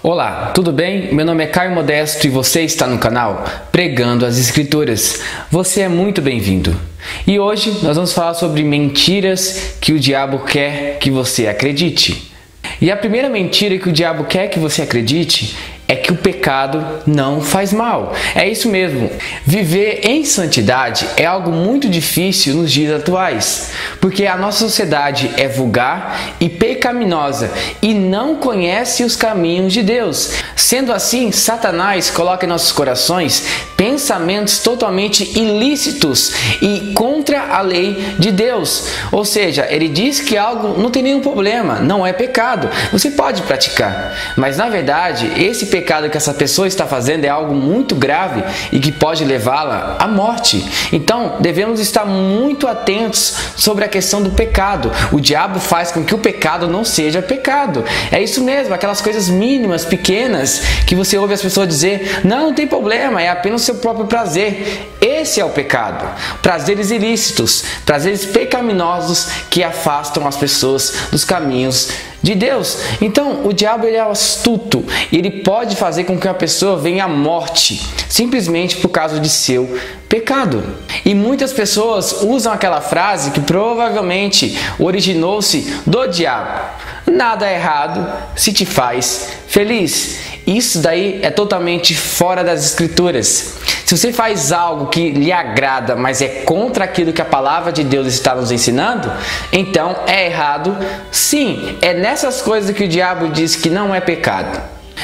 Olá, tudo bem? Meu nome é Caio Modesto e você está no canal Pregando as Escrituras. Você é muito bem-vindo. E hoje nós vamos falar sobre mentiras que o diabo quer que você acredite. E a primeira mentira que o diabo quer que você acredite é que o pecado não faz mal. É isso mesmo. Viver em santidade é algo muito difícil nos dias atuais, porque a nossa sociedade é vulgar e pecaminosa e não conhece os caminhos de Deus. Sendo assim, Satanás coloca em nossos corações pensamentos totalmente ilícitos e contra a lei de Deus. Ou seja, ele diz que algo não tem nenhum problema, não é pecado, você pode praticar. Mas na verdade, esse pecado que essa pessoa está fazendo é algo muito grave e que pode levá-la à morte. Então, devemos estar muito atentos sobre a questão do pecado. O diabo faz com que o pecado não seja pecado. É isso mesmo, aquelas coisas mínimas, pequenas, que você ouve as pessoas dizer, não tem problema, é apenas o seu próprio prazer. Esse é o pecado. Prazeres ilícitos, prazeres pecaminosos que afastam as pessoas dos caminhos de Deus. Então, o diabo ele é astuto, ele pode fazer com que a pessoa venha à morte, simplesmente por causa de seu pecado. E muitas pessoas usam aquela frase que provavelmente originou-se do diabo: nada errado se te faz feliz. Isso daí é totalmente fora das Escrituras. Se você faz algo que lhe agrada, mas é contra aquilo que a palavra de Deus está nos ensinando, então é errado sim. É nessas coisas que o diabo diz que não é pecado.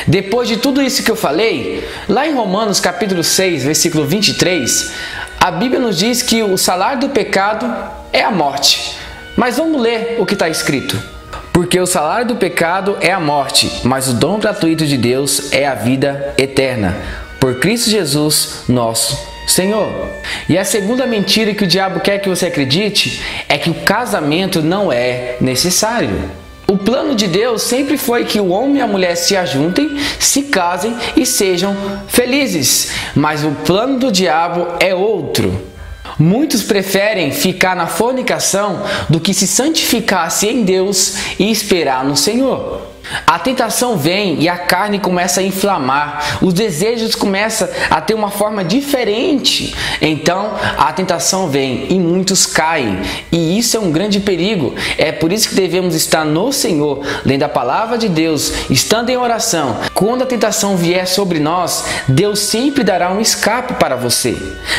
Depois de tudo isso que eu falei, lá em Romanos capítulo 6, versículo 23, a Bíblia nos diz que o salário do pecado é a morte. Mas vamos ler o que está escrito. Porque o salário do pecado é a morte, mas o dom gratuito de Deus é a vida eterna, por Cristo Jesus, nosso Senhor. E a segunda mentira que o diabo quer que você acredite é que o casamento não é necessário. O plano de Deus sempre foi que o homem e a mulher se ajuntem, se casem e sejam felizes. Mas o plano do diabo é outro. Muitos preferem ficar na fornicação do que se santificar-se em Deus e esperar no Senhor. A tentação vem e a carne começa a inflamar, os desejos começam a ter uma forma diferente. Então a tentação vem e muitos caem, e isso é um grande perigo. É por isso que devemos estar no Senhor, lendo a palavra de Deus, estando em oração. Quando a tentação vier sobre nós, Deus sempre dará um escape para você.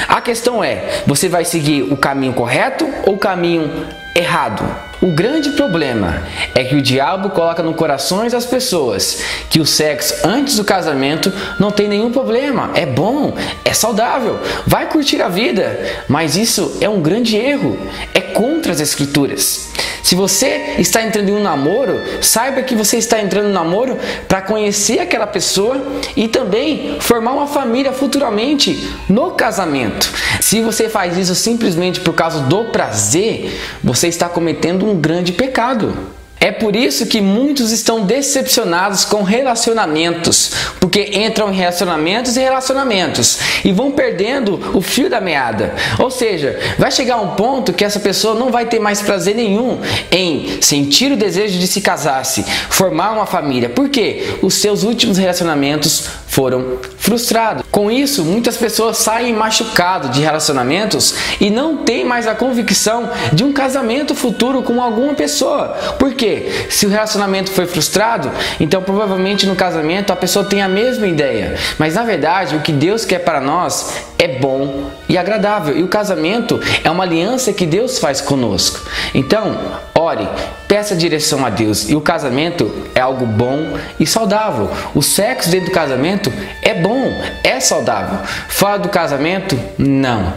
A questão é, você vai seguir o caminho correto ou o caminho errado? O grande problema é que o diabo coloca no corações das pessoas que o sexo antes do casamento não tem nenhum problema, é bom, é saudável, vai curtir a vida, mas isso é um grande erro, é contra as Escrituras. Se você está entrando em um namoro, saiba que você está entrando em um namoro para conhecer aquela pessoa e também formar uma família futuramente no casamento. Se você faz isso simplesmente por causa do prazer, você está cometendo um grande pecado. É por isso que muitos estão decepcionados com relacionamentos, porque entram em relacionamentos e relacionamentos e vão perdendo o fio da meada. Ou seja, vai chegar um ponto que essa pessoa não vai ter mais prazer nenhum em sentir o desejo de se casar-se, formar uma família, porque os seus últimos relacionamentos foram frustrados. Com isso, muitas pessoas saem machucadas de relacionamentos e não têm mais a convicção de um casamento futuro com alguma pessoa. Por quê? Se o relacionamento foi frustrado, então provavelmente no casamento a pessoa tem a mesma ideia. Mas na verdade, o que Deus quer para nós é bom e agradável. E o casamento é uma aliança que Deus faz conosco. Então, ore, peça direção a Deus. E o casamento é algo bom e saudável. O sexo dentro do casamento é bom, é saudável. Fora do casamento, não.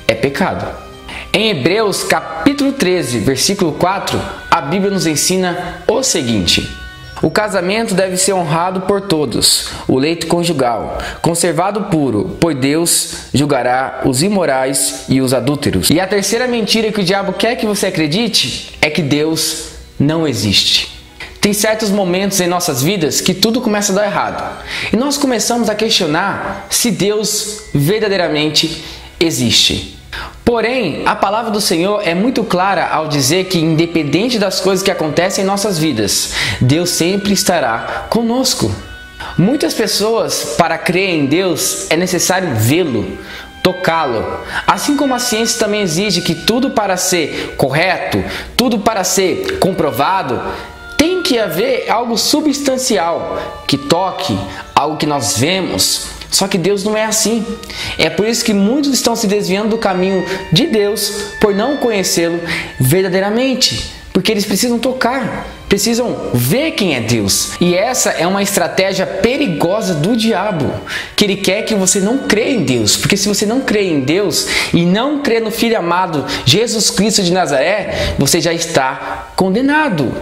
É pecado. Em Hebreus capítulo 13, versículo 4, a Bíblia nos ensina o seguinte: o casamento deve ser honrado por todos, o leito conjugal, conservado puro, pois Deus julgará os imorais e os adúlteros. E a terceira mentira que o diabo quer que você acredite é que Deus não existe. Tem certos momentos em nossas vidas que tudo começa a dar errado. E nós começamos a questionar se Deus verdadeiramente existe. Porém, a palavra do Senhor é muito clara ao dizer que, independente das coisas que acontecem em nossas vidas, Deus sempre estará conosco. Muitas pessoas, para crer em Deus, é necessário vê-lo, tocá-lo. Assim como a ciência também exige que tudo para ser correto, tudo para ser comprovado, tem que haver algo substancial, que toque, algo que nós vemos. Só que Deus não é assim. É por isso que muitos estão se desviando do caminho de Deus por não conhecê-lo verdadeiramente. Porque eles precisam tocar, precisam ver quem é Deus. E essa é uma estratégia perigosa do diabo, que ele quer que você não crê em Deus. Porque se você não crê em Deus e não crê no Filho amado Jesus Cristo de Nazaré, você já está condenado.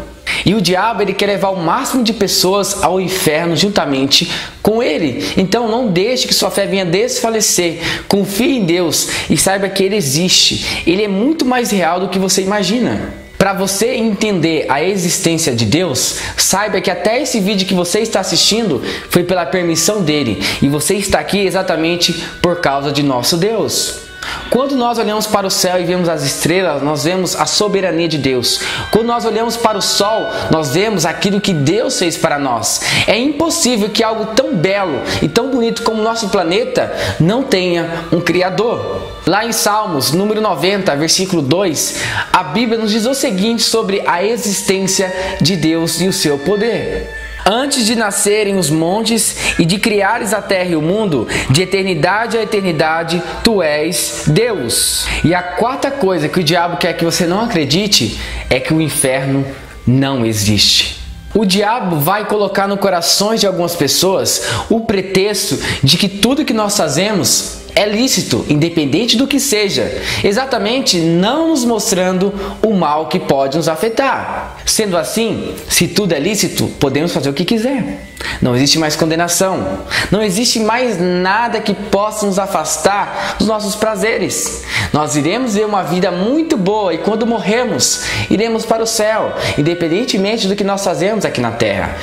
E o diabo, ele quer levar o máximo de pessoas ao inferno juntamente com ele. Então não deixe que sua fé venha desfalecer. Confie em Deus e saiba que ele existe. Ele é muito mais real do que você imagina. Para você entender a existência de Deus, saiba que até esse vídeo que você está assistindo foi pela permissão dele. E você está aqui exatamente por causa de nosso Deus. Quando nós olhamos para o céu e vemos as estrelas, nós vemos a soberania de Deus. Quando nós olhamos para o sol, nós vemos aquilo que Deus fez para nós. É impossível que algo tão belo e tão bonito como o nosso planeta não tenha um Criador. Lá em Salmos, número 90, versículo 2, a Bíblia nos diz o seguinte sobre a existência de Deus e o seu poder. Antes de nascerem os montes e de criares a terra e o mundo, de eternidade a eternidade, tu és Deus. E a quarta coisa que o diabo quer que você não acredite é que o inferno não existe. O diabo vai colocar no coração de algumas pessoas o pretexto de que tudo que nós fazemos é lícito, independente do que seja, exatamente não nos mostrando o mal que pode nos afetar. Sendo assim, se tudo é lícito, podemos fazer o que quiser. Não existe mais condenação, não existe mais nada que possa nos afastar dos nossos prazeres. Nós iremos ver uma vida muito boa e quando morrermos, iremos para o céu, independentemente do que nós fazemos aqui na terra.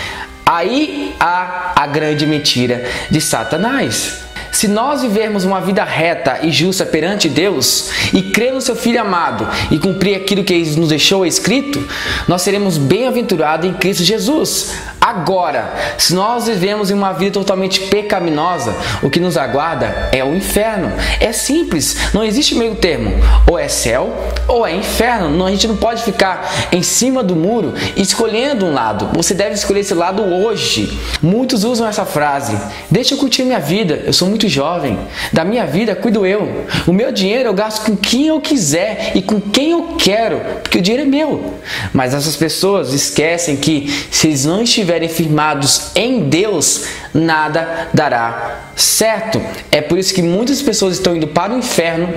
Aí há a grande mentira de Satanás. Se nós vivermos uma vida reta e justa perante Deus e crer no seu Filho amado e cumprir aquilo que Ele nos deixou escrito, nós seremos bem-aventurados em Cristo Jesus. Agora, se nós vivemos em uma vida totalmente pecaminosa, o que nos aguarda é o inferno. É simples, não existe meio termo. Ou é céu ou é inferno. A gente não pode ficar em cima do muro escolhendo um lado. Você deve escolher esse lado hoje. Muitos usam essa frase: deixa eu curtir minha vida, eu sou muito jovem, da minha vida cuido eu. O meu dinheiro eu gasto com quem eu quiser e com quem eu quero, porque o dinheiro é meu. Mas essas pessoas esquecem que se eles não estiverem firmados em Deus, nada dará certo. É por isso que muitas pessoas estão indo para o inferno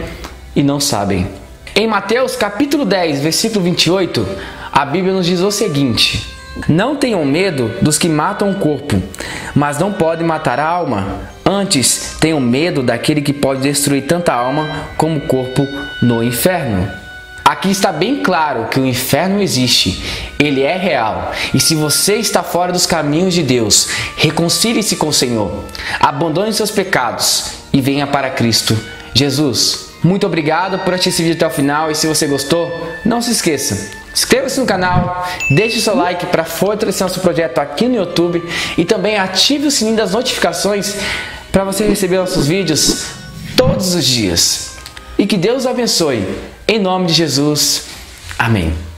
e não sabem. Em Mateus capítulo 10, versículo 28, a Bíblia nos diz o seguinte: não tenham medo dos que matam o corpo, mas não podem matar a alma. Antes, tenham medo daquele que pode destruir tanta alma como o corpo no inferno. Aqui está bem claro que o inferno existe, ele é real. E se você está fora dos caminhos de Deus, reconcilie-se com o Senhor, abandone seus pecados e venha para Cristo Jesus. Muito obrigado por assistir esse vídeo até o final e se você gostou, não se esqueça. Inscreva-se no canal, deixe o seu like para fortalecer nosso projeto aqui no YouTube e também ative o sininho das notificações para você receber nossos vídeos todos os dias. E que Deus abençoe. Em nome de Jesus. Amém.